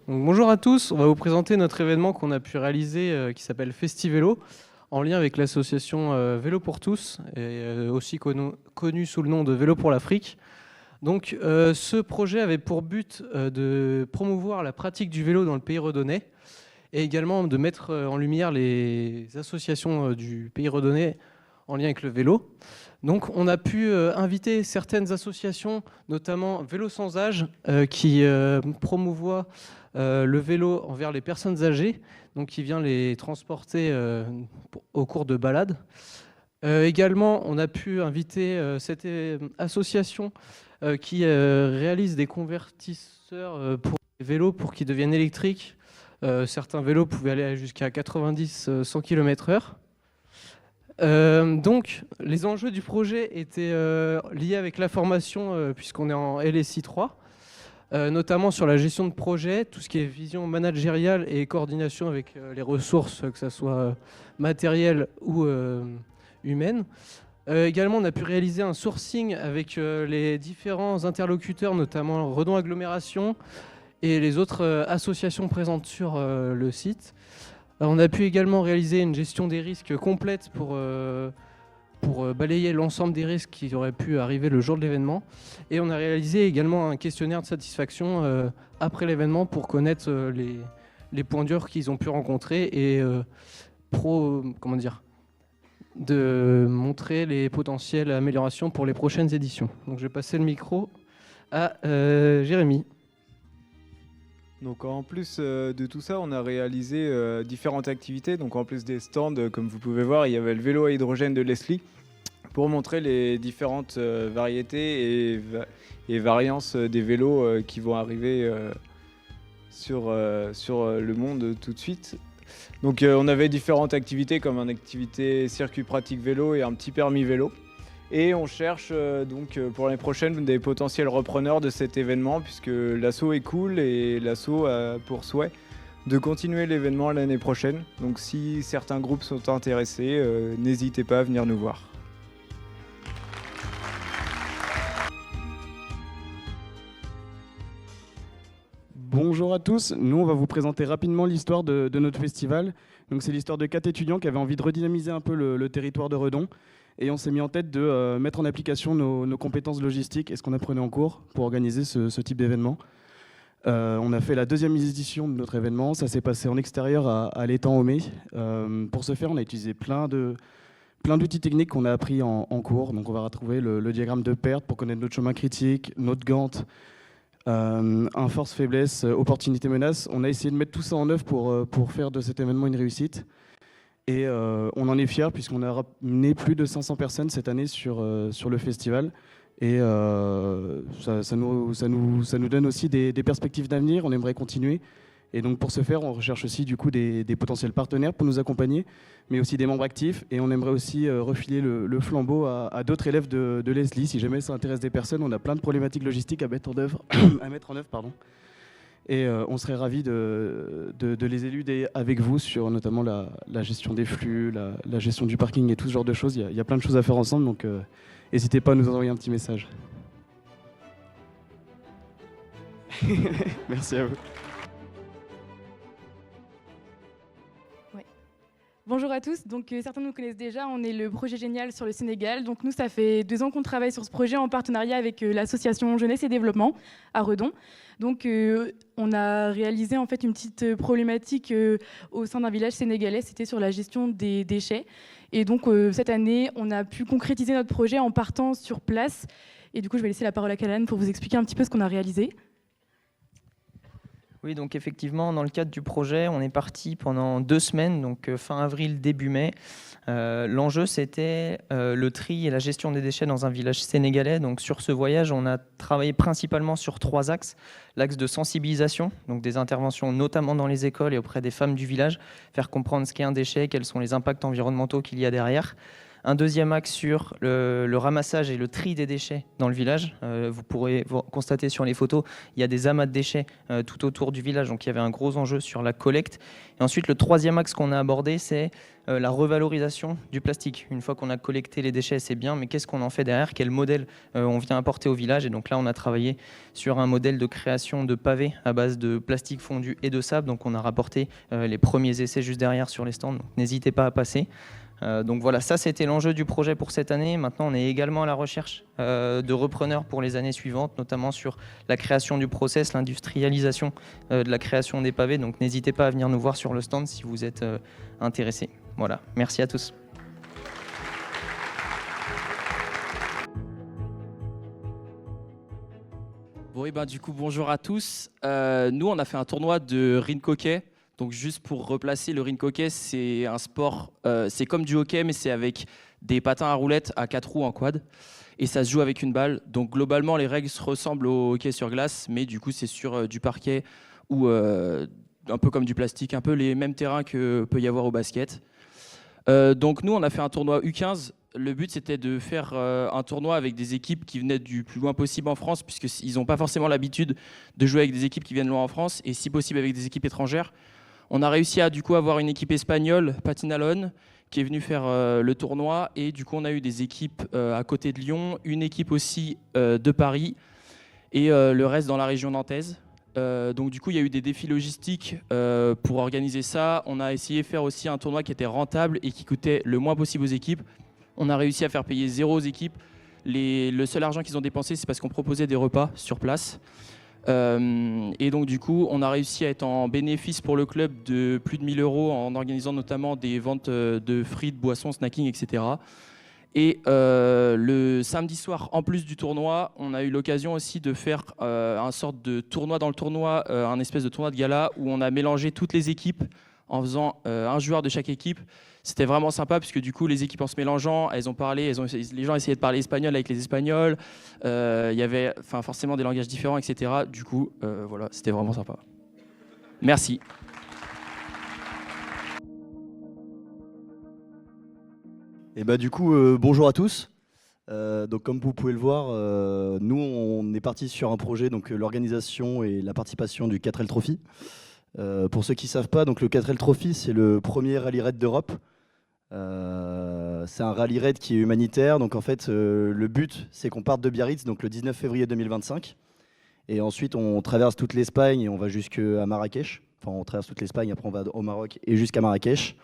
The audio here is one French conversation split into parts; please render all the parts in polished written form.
Donc, bonjour à tous, on va vous présenter notre événement qu'on a pu réaliser qui s'appelle Festivélo, en lien avec l'association Vélo pour tous, et aussi connu sous le nom de Vélo pour l'Afrique. Donc ce projet avait pour but de promouvoir la pratique du vélo dans le pays redonnais et également de mettre en lumière les associations du pays redonnais en lien avec le vélo. Donc on a pu inviter certaines associations, notamment Vélo sans âge, qui promouvoient le vélo envers les personnes âgées, donc qui vient les transporter au cours de balades. Également, on a pu inviter cette association qui réalise des convertisseurs pour les vélos pour qu'ils deviennent électriques. Certains vélos pouvaient aller jusqu'à 90-100 km/h. Donc, les enjeux du projet étaient liés avec la formation, puisqu'on est en LSI 3, notamment sur la gestion de projet, tout ce qui est vision managériale et coordination avec les ressources, que ce soit matérielles ou humaines. Également, on a pu réaliser un sourcing avec les différents interlocuteurs, notamment Redon Agglomération et les autres associations présentes sur le site. On a pu également réaliser une gestion des risques complète pour balayer l'ensemble des risques qui auraient pu arriver le jour de l'événement. Et on a réalisé également un questionnaire de satisfaction après l'événement pour connaître les points durs qu'ils ont pu rencontrer et de montrer les potentielles améliorations pour les prochaines éditions. Donc je vais passer le micro à Jérémy. Donc en plus de tout ça, on a réalisé différentes activités. Donc en plus des stands, comme vous pouvez voir, il y avait le vélo à hydrogène de Leslie pour montrer les différentes variétés et variances des vélos qui vont arriver sur le monde tout de suite. Donc on avait différentes activités comme une activité circuit pratique vélo et un petit permis vélo. Et on cherche donc pour l'année prochaine des potentiels repreneurs de cet événement puisque l'asso est cool et l'asso a pour souhait de continuer l'événement l'année prochaine. Donc si certains groupes sont intéressés, n'hésitez pas à venir nous voir. Bonjour à tous, nous on va vous présenter rapidement l'histoire de notre festival. Donc c'est l'histoire de 4 étudiants qui avaient envie de redynamiser un peu le territoire de Redon. Et on s'est mis en tête de mettre en application nos compétences logistiques et ce qu'on apprenait en cours pour organiser ce type d'événement. On a fait la 2e édition de notre événement, ça s'est passé en extérieur à l'étang Homé. Pour ce faire, on a utilisé plein d'outils techniques qu'on a appris en cours. Donc on va retrouver le diagramme de perte pour connaître notre chemin critique, notre Gantt, un force-faiblesse, opportunité-menace. On a essayé de mettre tout ça en œuvre pour faire de cet événement une réussite. Et on en est fiers puisqu'on a ramené plus de 500 personnes cette année sur le festival. Et ça nous donne aussi des perspectives d'avenir. On aimerait continuer. Et donc pour ce faire, on recherche aussi du coup des potentiels partenaires pour nous accompagner, mais aussi des membres actifs. Et on aimerait aussi refiler le flambeau à d'autres élèves de Leslie. Si jamais ça intéresse des personnes, on a plein de problématiques logistiques à mettre en œuvre. Et on serait ravis de les éluder avec vous sur notamment la gestion des flux, la gestion du parking et tout ce genre de choses. Il y a plein de choses à faire ensemble, donc n'hésitez pas à nous envoyer un petit message. Merci à vous. Bonjour à tous, donc certains nous connaissent déjà, on est le projet Génial sur le Sénégal. Donc nous, ça fait 2 ans qu'on travaille sur ce projet en partenariat avec l'association Jeunesse et Développement à Redon. Donc on a réalisé en fait une petite problématique au sein d'un village sénégalais, c'était sur la gestion des déchets. Et donc cette année, on a pu concrétiser notre projet en partant sur place. Et du coup, je vais laisser la parole à Calan pour vous expliquer un petit peu ce qu'on a réalisé. Oui, donc effectivement, dans le cadre du projet, on est parti pendant 2 semaines, donc fin avril, début mai. L'enjeu, c'était le tri et la gestion des déchets dans un village sénégalais. Donc sur ce voyage, on a travaillé principalement sur 3 axes. L'axe de sensibilisation, donc des interventions notamment dans les écoles et auprès des femmes du village, faire comprendre ce qu'est un déchet, quels sont les impacts environnementaux qu'il y a derrière. Un deuxième axe sur le ramassage et le tri des déchets dans le village. Vous pourrez constater sur les photos, il y a des amas de déchets tout autour du village, donc il y avait un gros enjeu sur la collecte. Et ensuite, le troisième axe qu'on a abordé, c'est la revalorisation du plastique. Une fois qu'on a collecté les déchets, c'est bien, mais qu'est-ce qu'on en fait derrière? Quel modèle on vient apporter au village? Et donc là, on a travaillé sur un modèle de création de pavés à base de plastique fondu et de sable. Donc on a rapporté les premiers essais juste derrière sur les stands. Donc n'hésitez pas à passer. Donc voilà, ça c'était l'enjeu du projet pour cette année. Maintenant, on est également à la recherche de repreneurs pour les années suivantes, notamment sur la création du process, l'industrialisation de la création des pavés. Donc n'hésitez pas à venir nous voir sur le stand si vous êtes intéressés. Voilà, merci à tous. Bon, et ben, du coup, bonjour à tous. Nous, on a fait un tournoi de rinhockey. Donc, juste pour replacer, le rinhockey, c'est un sport, c'est comme du hockey, mais c'est avec des patins à roulettes à 4 roues en quad. Et ça se joue avec une balle. Donc, globalement, les règles se ressemblent au hockey sur glace, mais du coup, c'est sur du parquet ou un peu comme du plastique, un peu les mêmes terrains que peut y avoir au basket. Donc, nous, on a fait un tournoi U15. Le but, c'était de faire un tournoi avec des équipes qui venaient du plus loin possible en France, puisqu'ils n'ont pas forcément l'habitude de jouer avec des équipes qui viennent loin en France, et si possible avec des équipes étrangères. On a réussi à du coup avoir une équipe espagnole, Patinalon, qui est venue faire le tournoi, et du coup on a eu des équipes à côté de Lyon, une équipe aussi de Paris, et le reste dans la région nantaise. Donc du coup il y a eu des défis logistiques pour organiser ça. On a essayé de faire aussi un tournoi qui était rentable et qui coûtait le moins possible aux équipes. On a réussi à faire payer 0 aux équipes. Le seul argent qu'ils ont dépensé, c'est parce qu'on proposait des repas sur place. Et donc du coup, on a réussi à être en bénéfice pour le club de plus de 1 000 € en organisant notamment des ventes de frites, boissons, snacking, etc. Et le samedi soir, en plus du tournoi, on a eu l'occasion aussi de faire un sorte de tournoi dans le tournoi, un espèce de tournoi de gala où on a mélangé toutes les équipes en faisant un joueur de chaque équipe. C'était vraiment sympa puisque du coup les équipes en se mélangeant, elles ont parlé, les gens essayaient de parler espagnol avec les Espagnols. Il y avait forcément des langages différents, etc. Du coup, voilà, c'était vraiment sympa. Merci. Et bah du coup, bonjour à tous. Donc comme vous pouvez le voir, nous on est parti sur un projet, donc l'organisation et la participation du 4L Trophy. Pour ceux qui ne savent pas, donc le 4L Trophy, c'est le premier rallye raid d'Europe. C'est un rallye raid qui est humanitaire. Donc en fait, le but, c'est qu'on parte de Biarritz, donc le 19 février 2025. Et ensuite, on traverse toute l'Espagne et on va jusqu'à Marrakech. Enfin, on traverse toute l'Espagne, après on va au Maroc et jusqu'à Marrakech.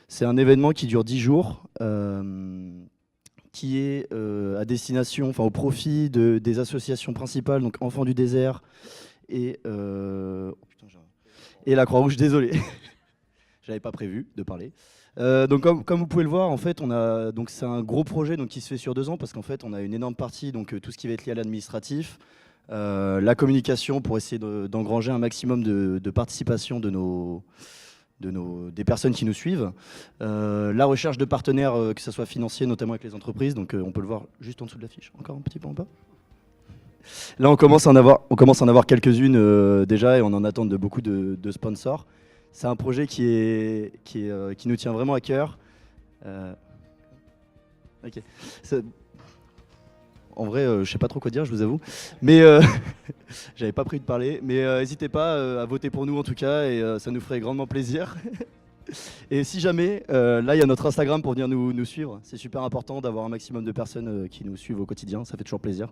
C'est un événement qui dure 10 jours, qui est à destination, au profit des associations principales, donc Enfants du désert et la Croix-Rouge, désolé, j'avais pas prévu de parler. Donc comme vous pouvez le voir, en fait, c'est un gros projet qui se fait sur 2 ans parce qu'en fait, on a une énorme partie, donc tout ce qui va être lié à l'administratif, la communication pour essayer d'engranger un maximum de participation des personnes qui nous suivent, la recherche de partenaires, que ce soit financier, notamment avec les entreprises, donc on peut le voir juste en dessous de l'affiche, encore un petit peu en bas. Là, on commence à en avoir quelques-unes déjà et on en attend de beaucoup de sponsors. C'est un projet qui nous tient vraiment à cœur. Okay. En vrai, je ne sais pas trop quoi dire, je vous avoue. Mais j'avais pas prévu de parler. Mais n'hésitez pas à voter pour nous en tout cas et ça nous ferait grandement plaisir. Et si jamais, là il y a notre Instagram pour venir nous suivre. C'est super important d'avoir un maximum de personnes qui nous suivent au quotidien, ça fait toujours plaisir.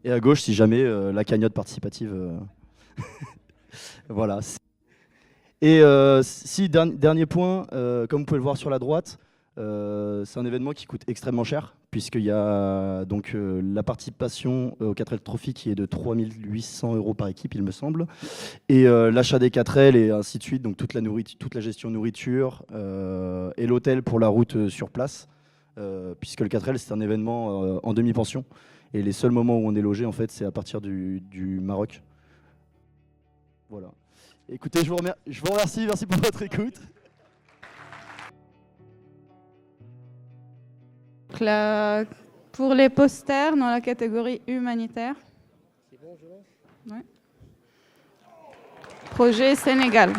Et à gauche, si jamais, la cagnotte participative. Voilà. Et dernier point, comme vous pouvez le voir sur la droite, c'est un événement qui coûte extrêmement cher, puisqu'il y a donc la participation au 4L Trophy qui est de 3 800 € par équipe, il me semble, et l'achat des 4L et ainsi de suite, donc toute la gestion nourriture et l'hôtel pour la route sur place, puisque le 4L c'est un événement en demi-pension, et les seuls moments où on est logé, en fait, c'est à partir du Maroc. Voilà. Écoutez, je vous remercie, merci pour votre écoute. Pour les posters dans la catégorie humanitaire. C'est bon, je lance ? Ouais. Projet Sénégal.